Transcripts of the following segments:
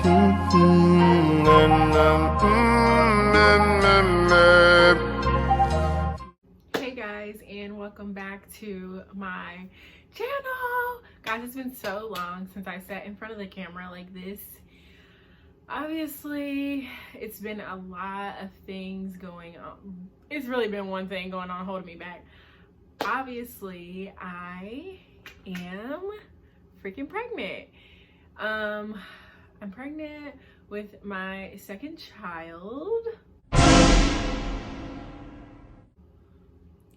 Hey guys, and welcome back to my channel. Guys, it's been so long since I sat in front of the camera like this. Obviously, it's been a lot of things going on. It's really been one thing going on holding me back. Obviously, I am freaking pregnant. I'm pregnant with my second child.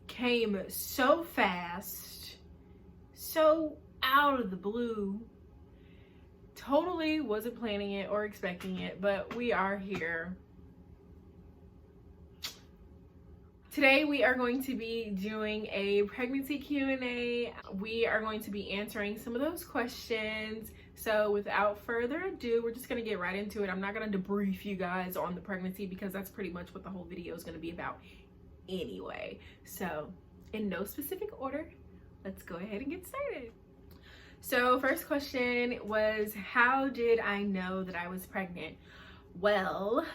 Came so fast, so out of the blue. Totally wasn't planning it or expecting it, but we are here. Today we are going to be doing a pregnancy Q&A. We are going to be answering some of those questions. So without further ado, we're just gonna get right into it. I'm not gonna debrief you guys on the pregnancy because that's pretty much what the whole video is gonna be about anyway. So in no specific order, let's go ahead and get started. So first question was, how did I know that I was pregnant? Well,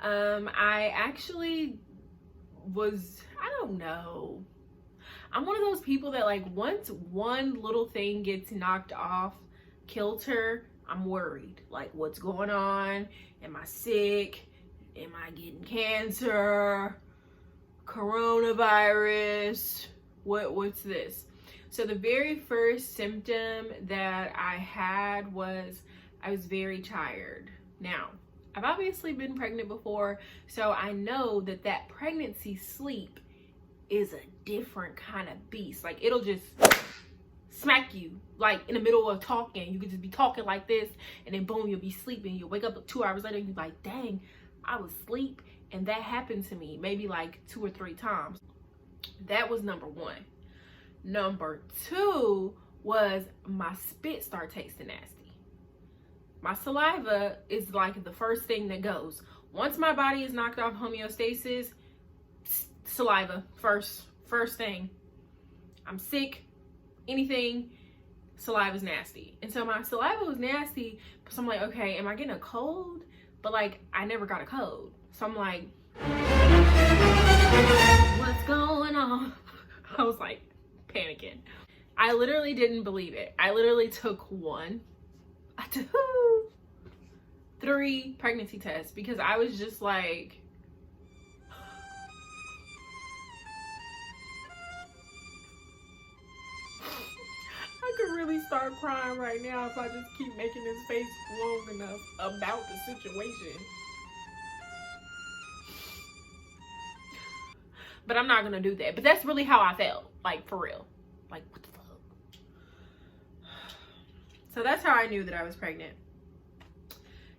I actually was, I don't know. I'm one of those people that like once one little thing gets knocked off kilter, I'm worried. Like, what's going on? Am I sick? Am I getting cancer? Coronavirus? What's this? So the very first symptom that I had was I was very tired. Now, I've obviously been pregnant before, so I know that that pregnancy sleep is a different kind of beast. Like, it'll just smack you like in the middle of talking. You could just be talking like this and then boom, you'll be sleeping. You'll wake up 2 hours later and you're like, dang, I was asleep. And that happened to me maybe like 2 or 3 times. That was number one. Number two was my spit started tasting nasty. My saliva is like the first thing that goes. Once my body is knocked off homeostasis, saliva, first thing. I'm sick, anything, saliva is nasty. And so my saliva was nasty, so I'm like, okay, am I getting a cold? But like, I never got a cold. So I'm like, what's going on? I was like panicking. I literally didn't believe it. I literally took 3 pregnancy tests because I was just like, I could really start crying right now if I just keep making this face long enough about the situation. But I'm not gonna do that. But that's really how I felt, like for real. Like, what the fuck? So that's how I knew that I was pregnant.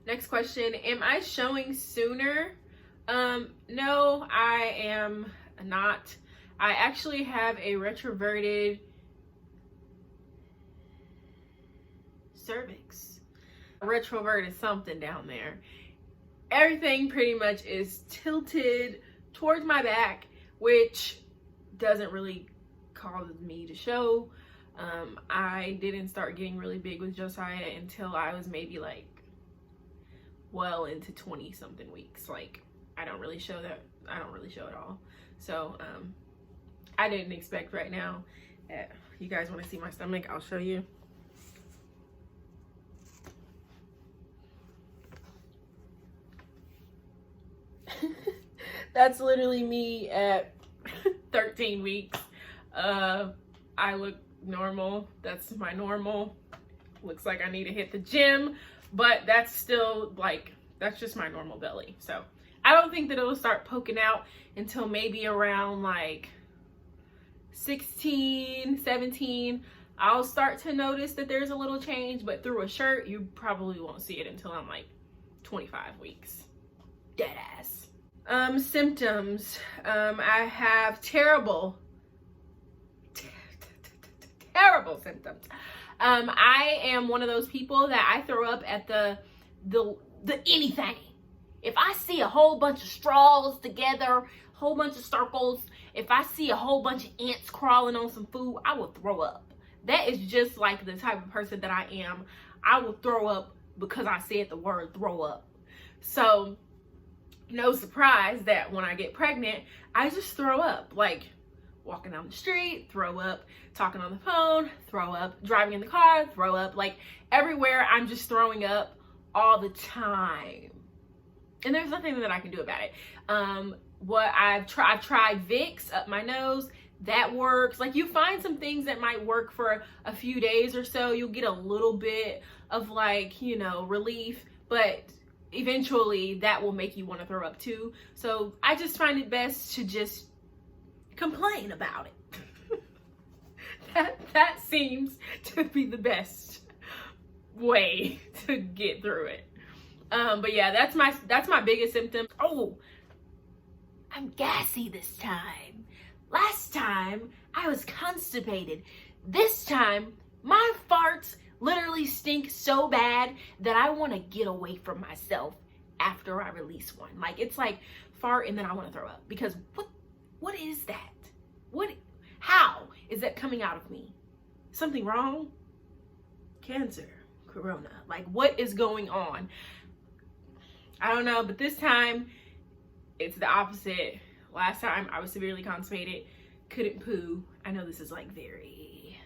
Next question, am I showing sooner? No, I am not. I actually have a retroverted cervix. Retroverted something down there. Everything pretty much is tilted towards my back, which doesn't really cause me to show. I didn't start getting really big with Josiah until I was maybe like well into 20 something weeks. Like, I don't really show that. I don't really show it all. So I didn't expect right now. You guys want to see my stomach? I'll show you. That's literally me at 13 weeks. I look normal. That's my normal. Looks like I need to hit the gym, but that's still like, that's just my normal belly. So I don't think that it'll start poking out until maybe around like 16, 17. I'll start to notice that there's a little change, but through a shirt, you probably won't see it until I'm like 25 weeks. Dead ass. Symptoms. I have terrible symptoms. I am one of those people that I throw up at the anything. If I see a whole bunch of straws together, a whole bunch of circles, if I see a whole bunch of ants crawling on some food, I will throw up. That is just like the type of person that I am. I will throw up because I said the word throw up. So no surprise that when I get pregnant, I just throw up. Like walking down the street, throw up, talking on the phone, throw up, driving in the car, throw up. Like everywhere, I'm just throwing up all the time. And there's nothing that I can do about it. I've tried Vicks up my nose. That works. Like you find some things that might work for a few days or so. You'll get a little bit of like, you know, relief, but eventually that will make you want to throw up too. So I just find it best to just complain about it. that seems to be the best way to get through it. But yeah, that's my biggest symptom. Oh, I'm gassy this time. Last time I was constipated. This time my farts literally stink so bad that I want to get away from myself after I release one. Like it's like fart and then I want to throw up because what is that? How is that coming out of me? Something wrong? Cancer, corona. Like what is going on? I don't know, but this time it's the opposite. Last time I was severely constipated, couldn't poo. I know this is like very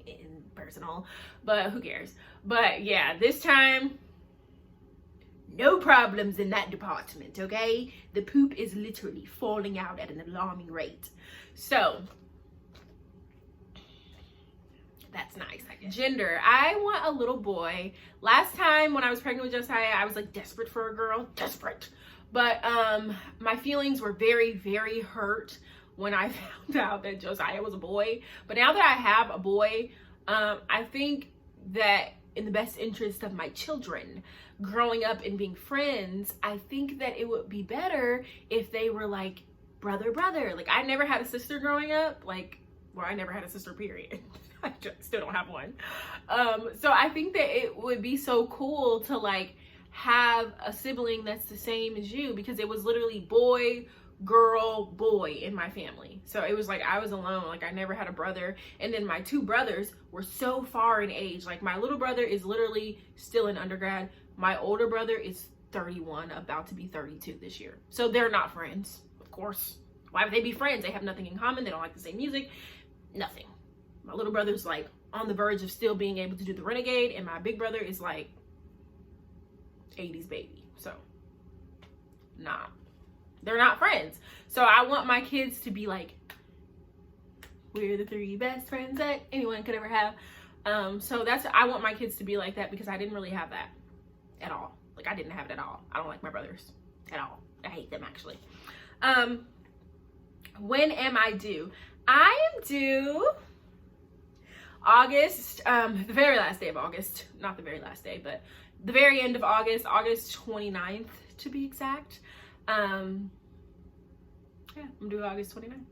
impersonal, but who cares? But yeah, this time, no problems in that department, okay? The poop is literally falling out at an alarming rate. So, that's nice, I guess. Gender, I want a little boy. Last time when I was pregnant with Josiah, I was like desperate for a girl, desperate. But my feelings were very, very hurt when I found out that Josiah was a boy. But now that I have a boy, I think that in the best interest of my children growing up and being friends, I think that it would be better if they were like brother. Like I never had a sister growing up. Like, well, I never had a sister, period. I still don't have one. So I think that it would be so cool to like have a sibling that's the same as you, because it was literally boy, girl, boy in my family. So it was like I was alone. Like I never had a brother. And then my two brothers were so far in age. Like my little brother is literally still in undergrad. My older brother is 31, about to be 32 this year. So they're not friends, of course. Why would they be friends? They have nothing in common. They don't like the same music. Nothing. My little brother's like on the verge of still being able to do the Renegade, and my big brother is like 80s baby. So nah, they're not friends. So I want my kids to be like, we're the three best friends that anyone could ever have. So I want my kids to be like that, because I didn't really have that at all. Like I didn't have it at all. I don't like my brothers at all. I hate them actually. When am I due? I am due August, the very last day of August, not the very last day, but the very end of August, August 29th to be exact. Yeah, I'm due August 29th.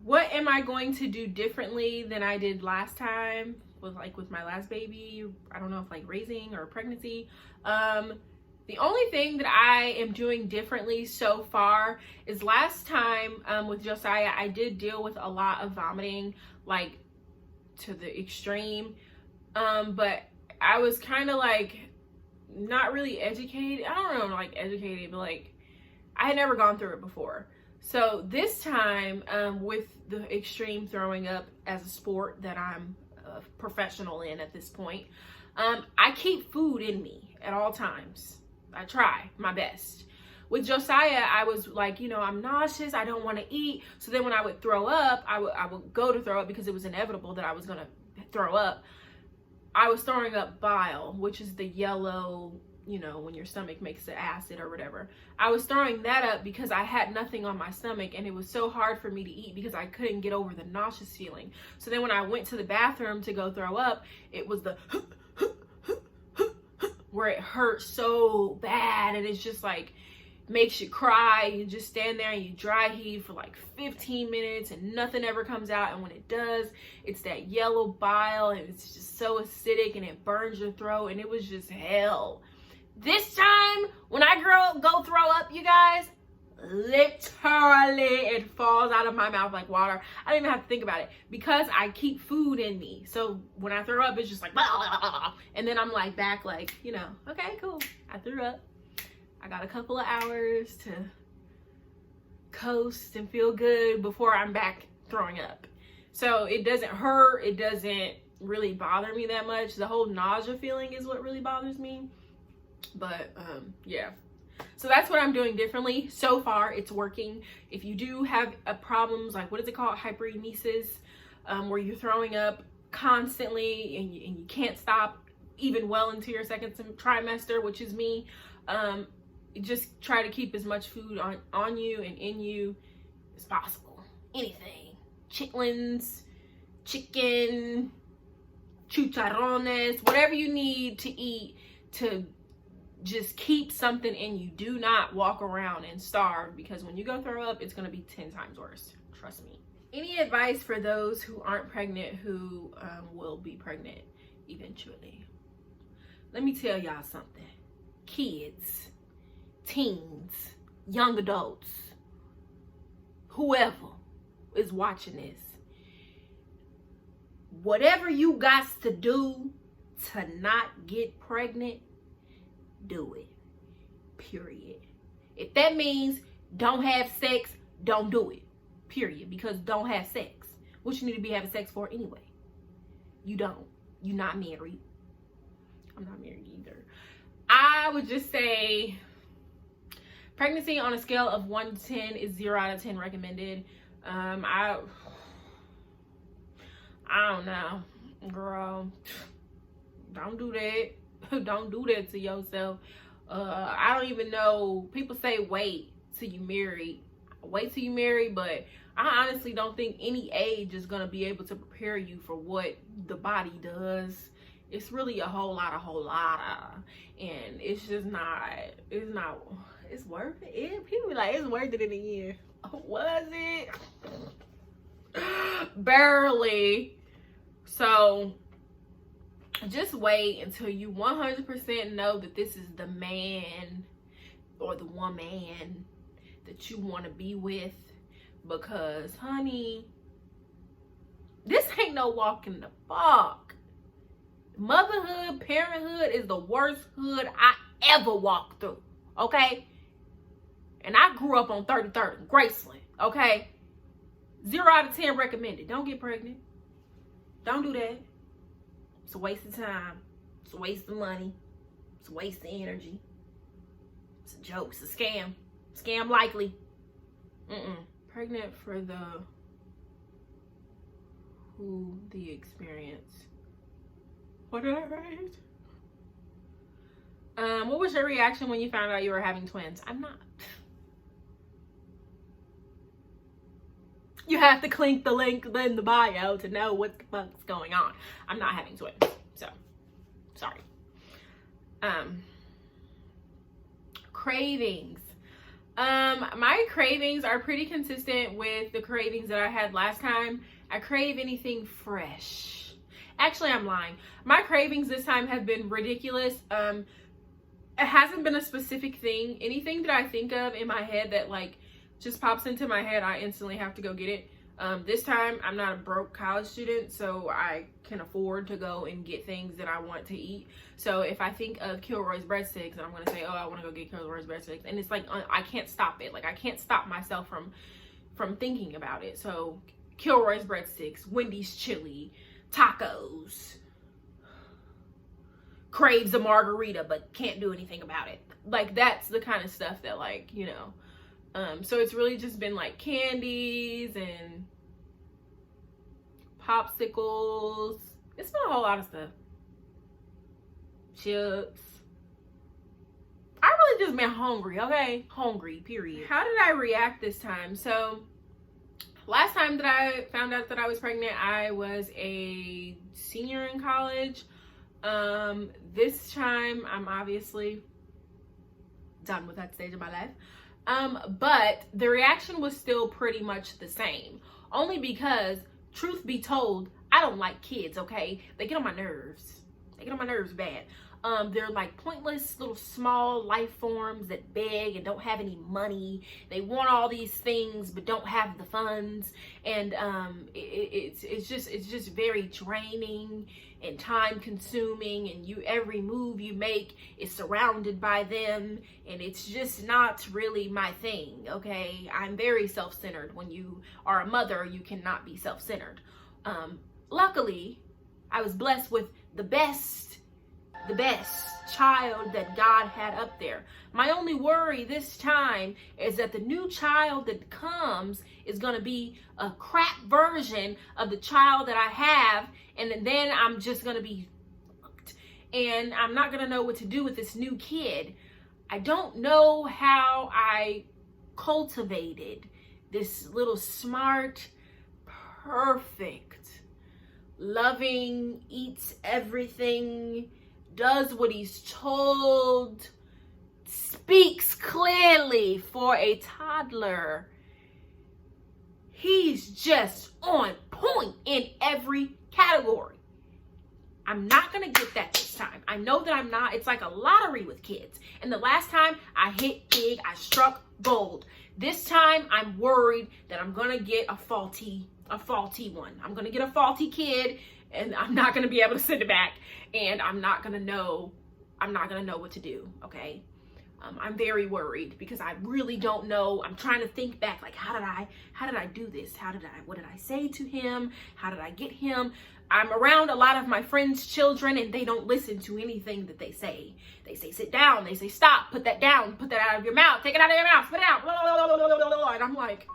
What am I going to do differently than I did last time with my last baby? I don't know if like raising or pregnancy. The only thing that I am doing differently so far is last time with Josiah, I did deal with a lot of vomiting, like to the extreme. But I was kind of like not really educated. I don't know, like educated, but like I had never gone through it before. So this time with the extreme throwing up as a sport that I'm a professional in at this point, I keep food in me at all times. I try my best. With Josiah, I was like, you know, I'm nauseous. I don't want to eat. So then when I would throw up, I would go to throw up because it was inevitable that I was going to throw up. I was throwing up bile, which is the yellow, you know, when your stomach makes the acid or whatever. I was throwing that up because I had nothing on my stomach, and it was so hard for me to eat because I couldn't get over the nauseous feeling. So then when I went to the bathroom to go throw up, it was the where it hurt so bad, and it's just like makes you cry. You just stand there and you dry heave for like 15 minutes and nothing ever comes out, and when it does, it's that yellow bile, and it's just so acidic and it burns your throat, and it was just hell. This time when I go throw up, you guys, literally it falls out of my mouth like water. I don't even have to think about it because I keep food in me. So when I throw up, it's just like blah, blah, blah, blah. And then I'm like back like, you know, okay, cool, I threw up. I got a couple of hours to coast and feel good before I'm back throwing up. So it doesn't hurt, it doesn't really bother me that much. The whole nausea feeling is what really bothers me. But yeah, so that's what I'm doing differently. So far it's working. If you do have problems like, what is it called, hyperemesis, where you're throwing up constantly and you can't stop even well into your second trimester, which is me, just try to keep as much food on you and in you as possible. Anything, chitlins, chicken, chicharrones, whatever you need to eat to just keep something in you. Do not walk around and starve, because when you go throw up, it's going to be 10 times worse. Trust me. Any advice for those who aren't pregnant who will be pregnant eventually? Let me tell y'all something. Kids, teens, young adults, whoever is watching this, whatever you got to do to not get pregnant, do it. Period. If that means don't have sex, don't do it. Period. Because don't have sex. What you need to be having sex for anyway? You don't. You're not married. I'm not married either. I would just say pregnancy on a scale of 1 to 10 is 0 out of 10 recommended. I don't know, girl. Don't do that. Don't do that to yourself. I don't even know. People say wait till you marry. Wait till you marry, but I honestly don't think any age is gonna be able to prepare you for what the body does. It's really a whole lot, and it's just not. It's worth it. People be like, it's worth it in a year. Was it? Barely. So just wait until you 100% know that this is the man or the woman that you want to be with, because honey, this ain't no walk in the park. Motherhood, parenthood is the worst hood I ever walked through, okay? And I grew up on 33rd and Graceland, okay? 0 out of 10 recommended. Don't get pregnant. Don't do that. It's a waste of time. It's a waste of money. It's a waste of energy. It's a joke. It's a scam. Scam likely. Pregnant for the experience. What did I write? What was your reaction when you found out you were having twins? I'm not. You have to click the link in the bio to know what the fuck's going on. I'm not having twins, so sorry. Cravings. My cravings are pretty consistent with the cravings that I had last time. I crave anything fresh. Actually, I'm lying. My cravings this time have been ridiculous. It hasn't been a specific thing. Anything that I think of in my head that like just pops into my head, I instantly have to go get it. This time, I'm not a broke college student, so I can afford to go and get things that I want to eat. So if I think of Kilroy's breadsticks, I'm going to say, oh, I want to go get Kilroy's breadsticks. And it's like, I can't stop it. Like, I can't stop myself from thinking about it. So Kilroy's breadsticks, Wendy's chili, tacos, craves a margarita, but can't do anything about it. Like, that's the kind of stuff that, like, you know. So it's really just been like candies and popsicles. It's been a whole lot of stuff. Chips. I really just been hungry, okay? Hungry, period. How did I react this time? So last time that I found out that I was pregnant, I was a senior in college. This time I'm obviously done with that stage of my life. But the reaction was still pretty much the same. Only because, truth be told, I don't like kids, okay? They get on my nerves. They get on my nerves bad. They're like pointless little small life forms that beg and don't have any money. They want all these things but don't have the funds, and it's just very draining and time consuming, and every move you make is surrounded by them, and it's just not really my thing. Okay, I'm very self-centered. When you are a mother, you cannot be self-centered. Luckily, I was blessed with the best child that God had up there. My only worry this time is that the new child that comes is going to be a crap version of the child that I have, and then I'm just going to be fucked, and I'm not going to know what to do with this new kid. I don't know how I cultivated this little smart, perfect, loving, eats everything, does what he's told, speaks clearly for a toddler. He's just on point in every category. I'm not going to get that this time. I know that I'm not. It's like a lottery with kids. And the last time I hit big, I struck gold. This time I'm worried that I'm going to get a faulty one. I'm going to get a faulty kid, and I'm not going to be able to send it back, and I'm not going to know what to do. Okay. I'm very worried because I really don't know. I'm trying to think back, like, how did I do this? What did I say to him? How did I get him? I'm around a lot of my friends' children, and they don't listen to anything that they say. They say, sit down. They say, stop, put that down, put that out of your mouth, take it out of your mouth, spit it out. Blah, blah, blah, blah, blah, blah. And I'm like,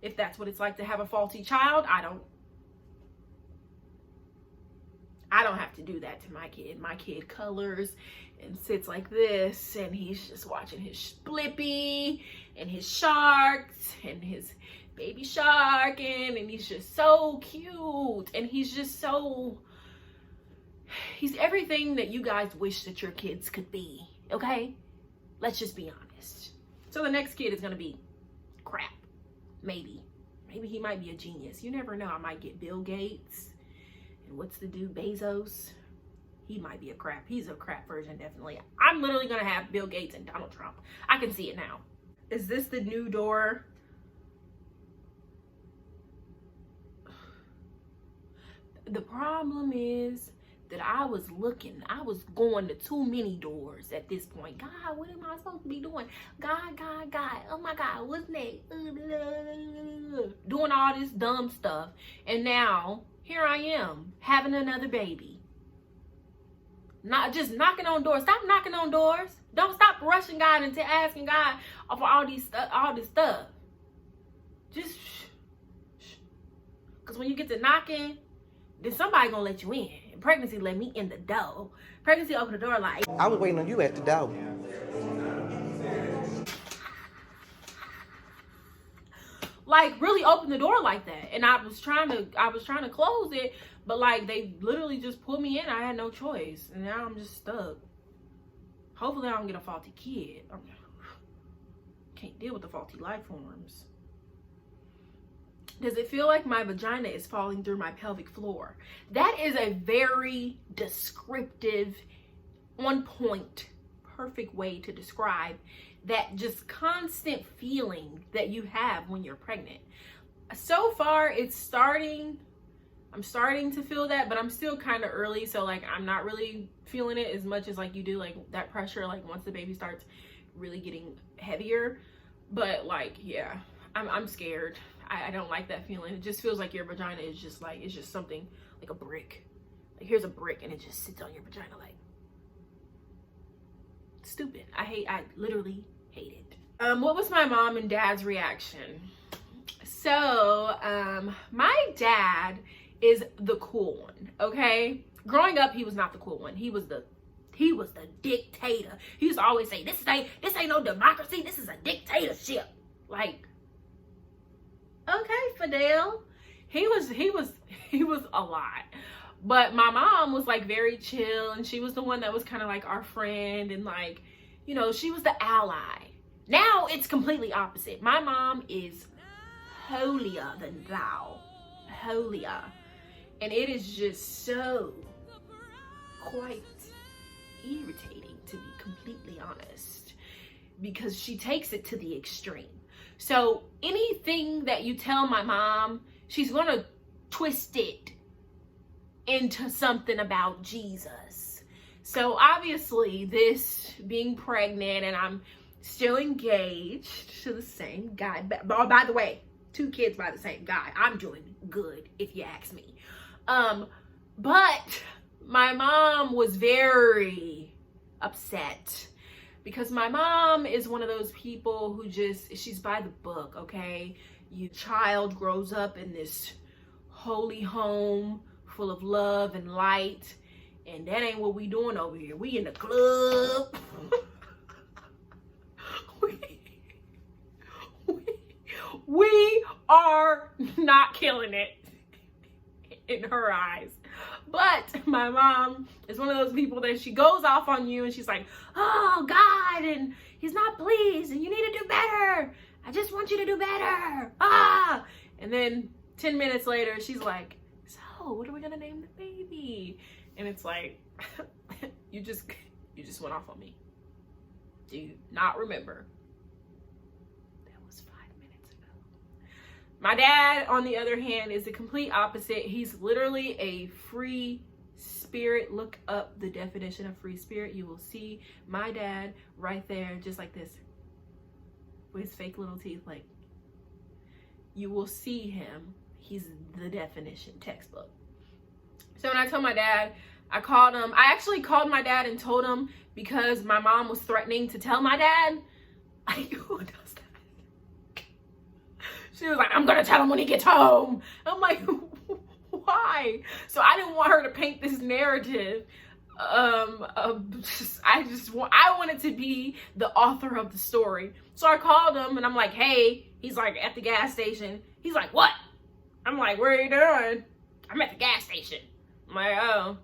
if that's what it's like to have a faulty child, I don't have to do that to my kid. My kid colors and sits like this, and he's just watching his Splippy and his sharks and his baby shark, and he's just so cute, and he's everything that you guys wish that your kids could be. Okay, let's just be honest. So the next kid is gonna be crap. Maybe he might be a genius. You never know. I might get Bill Gates. And what's the dude, Bezos? He might be a crap. He's a crap version, definitely. I'm literally going to have Bill Gates and Donald Trump. I can see it now. Is this the new door? The problem is that I was going to too many doors at this point. God, what am I supposed to be doing? God. Oh my God, what's next? Doing all this dumb stuff. And now, here I am, having another baby. Not just knocking on doors. Stop knocking on doors. Don't stop rushing God into asking God for all this stuff. Just shh. Because when you get to knocking, then somebody gonna let you in. And pregnancy let me in the door. Pregnancy opened the door like, I was waiting on you at the door. like really open the door like that. And I was trying to close it, but like they literally just pulled me in. I had no choice, and now I'm just stuck. Hopefully I don't get a faulty kid. Can't deal with the faulty life forms. Does it feel like my vagina is falling through my pelvic floor? That is a very descriptive, on point, perfect way to describe that just constant feeling that you have when you're pregnant. So far, I'm starting to feel that, but I'm still kind of early. So like, I'm not really feeling it as much as like you do, like that pressure, like once the baby starts really getting heavier. But like, yeah, I'm scared. I don't like that feeling. It just feels like your vagina is just like, it's just something like a brick. Like here's a brick and it just sits on your vagina like, stupid. I literally hate it. What was my mom and dad's reaction? So, my dad is the cool one, okay? Growing up, he was not the cool one. He was the dictator. He used to always say, this ain't no democracy, this is a dictatorship. Like, okay, Fidel. He was a lot. But my mom was like very chill, and she was the one that was kind of like our friend, and like, you know, she was the ally. Now it's completely opposite. My mom is holier than thou. Holier. And it is just so quite irritating, to be completely honest, because she takes it to the extreme. So anything that you tell my mom, she's gonna twist it into something about Jesus. So obviously, this being pregnant and I'm still engaged to the same guy. By the way, 2 kids by the same guy. I'm doing good, if you ask me. But my mom was very upset because my mom is one of those people who she's by the book, okay? Your child grows up in this holy home full of love and light, and that ain't what we doing over here. We in the club. we are not killing it in her eyes. But my mom is one of those people that she goes off on you and she's like, oh God, and he's not pleased and you need to do better. I just want you to do better. And then 10 minutes later, she's like, so what are we gonna name the baby? And it's like, you just went off on me. Do you not remember? That was 5 minutes ago. My dad, on the other hand, is the complete opposite. He's literally a free spirit. Look up the definition of free spirit. You will see my dad right there, just like this, with his fake little teeth. Like, you will see him. He's the definition textbook. So when I told my dad, I called him. I actually called my dad and told him because my mom was threatening to tell my dad. Who does that? She was like, I'm gonna tell him when he gets home. I'm like, why? So I didn't want her to paint this narrative. I wanted to be the author of the story. So I called him and I'm like, hey. He's like, at the gas station. He's like, what? I'm like, where are you doing? I'm at the gas station. I'm like, oh,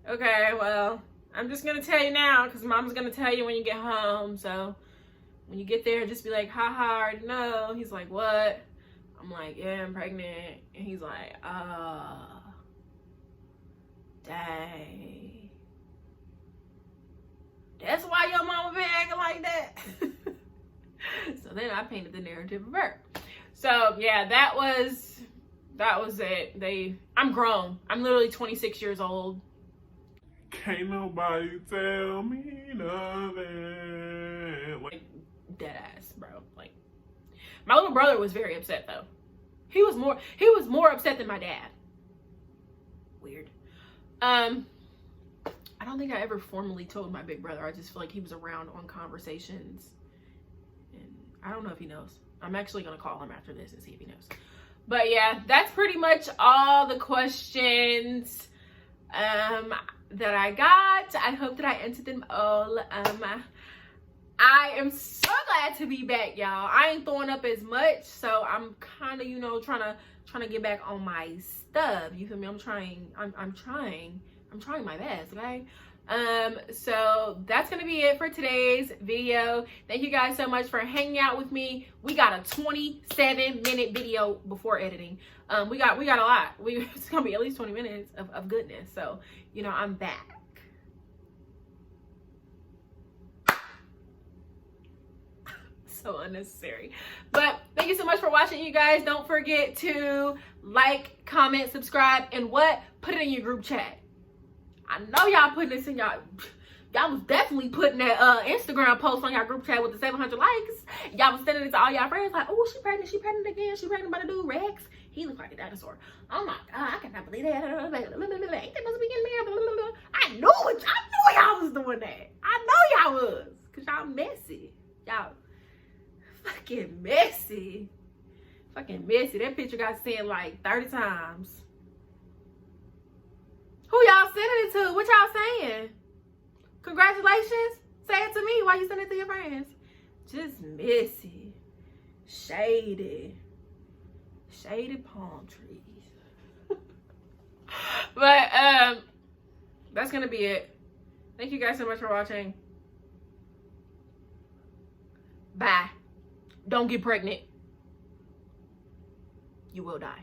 okay, well, I'm just gonna tell you now because mom's gonna tell you when you get home. So when you get there, just be like, haha, I already know. He's like, what? I'm like, yeah, I'm pregnant. And he's like, dang. That's why your mama been acting like that. So then I painted the narrative of her. So yeah, that was it. I'm grown. I'm literally 26 years old. Can't nobody tell me nothing. Like, dead ass, bro. Like, my little brother was very upset though. He was more upset than my dad. Weird. I don't think I ever formally told my big brother. I just feel like he was around on conversations. And I don't know if he knows. I'm actually gonna call him after this and see if he knows. But yeah, that's pretty much all the questions that I got. I hope that I answered them all. I am so glad to be back, y'all. I ain't throwing up as much, so I'm kind of, you know, trying to get back on my stuff. You feel me? I'm trying my best, okay? So that's gonna be it for today's video. Thank you guys so much for hanging out with me. We got a 27-minute video before editing. We got a lot. It's gonna be at least 20 minutes of goodness. So, you know, I'm back. So unnecessary. But thank you so much for watching, you guys. Don't forget to like, comment, subscribe, and put it in your group chat. I know y'all putting this in y'all was definitely putting that Instagram post on y'all group chat with the 700 likes. Y'all was sending it to all y'all friends like, oh, she pregnant again. She pregnant by the dude Rex. He looks like a dinosaur. Oh my God, I cannot believe that. Ain't that supposed to be getting married? I knew y'all was doing that. I know y'all was. Cause y'all messy. Y'all fucking messy. Fucking messy. That picture got sent like 30 times. Who y'all sending it to? What y'all saying? Congratulations? Say it to me. Why you sending it to your friends? Just messy. Shady. Shady palm trees. But that's gonna be it. Thank you guys so much for watching. Bye. Don't get pregnant. You will die.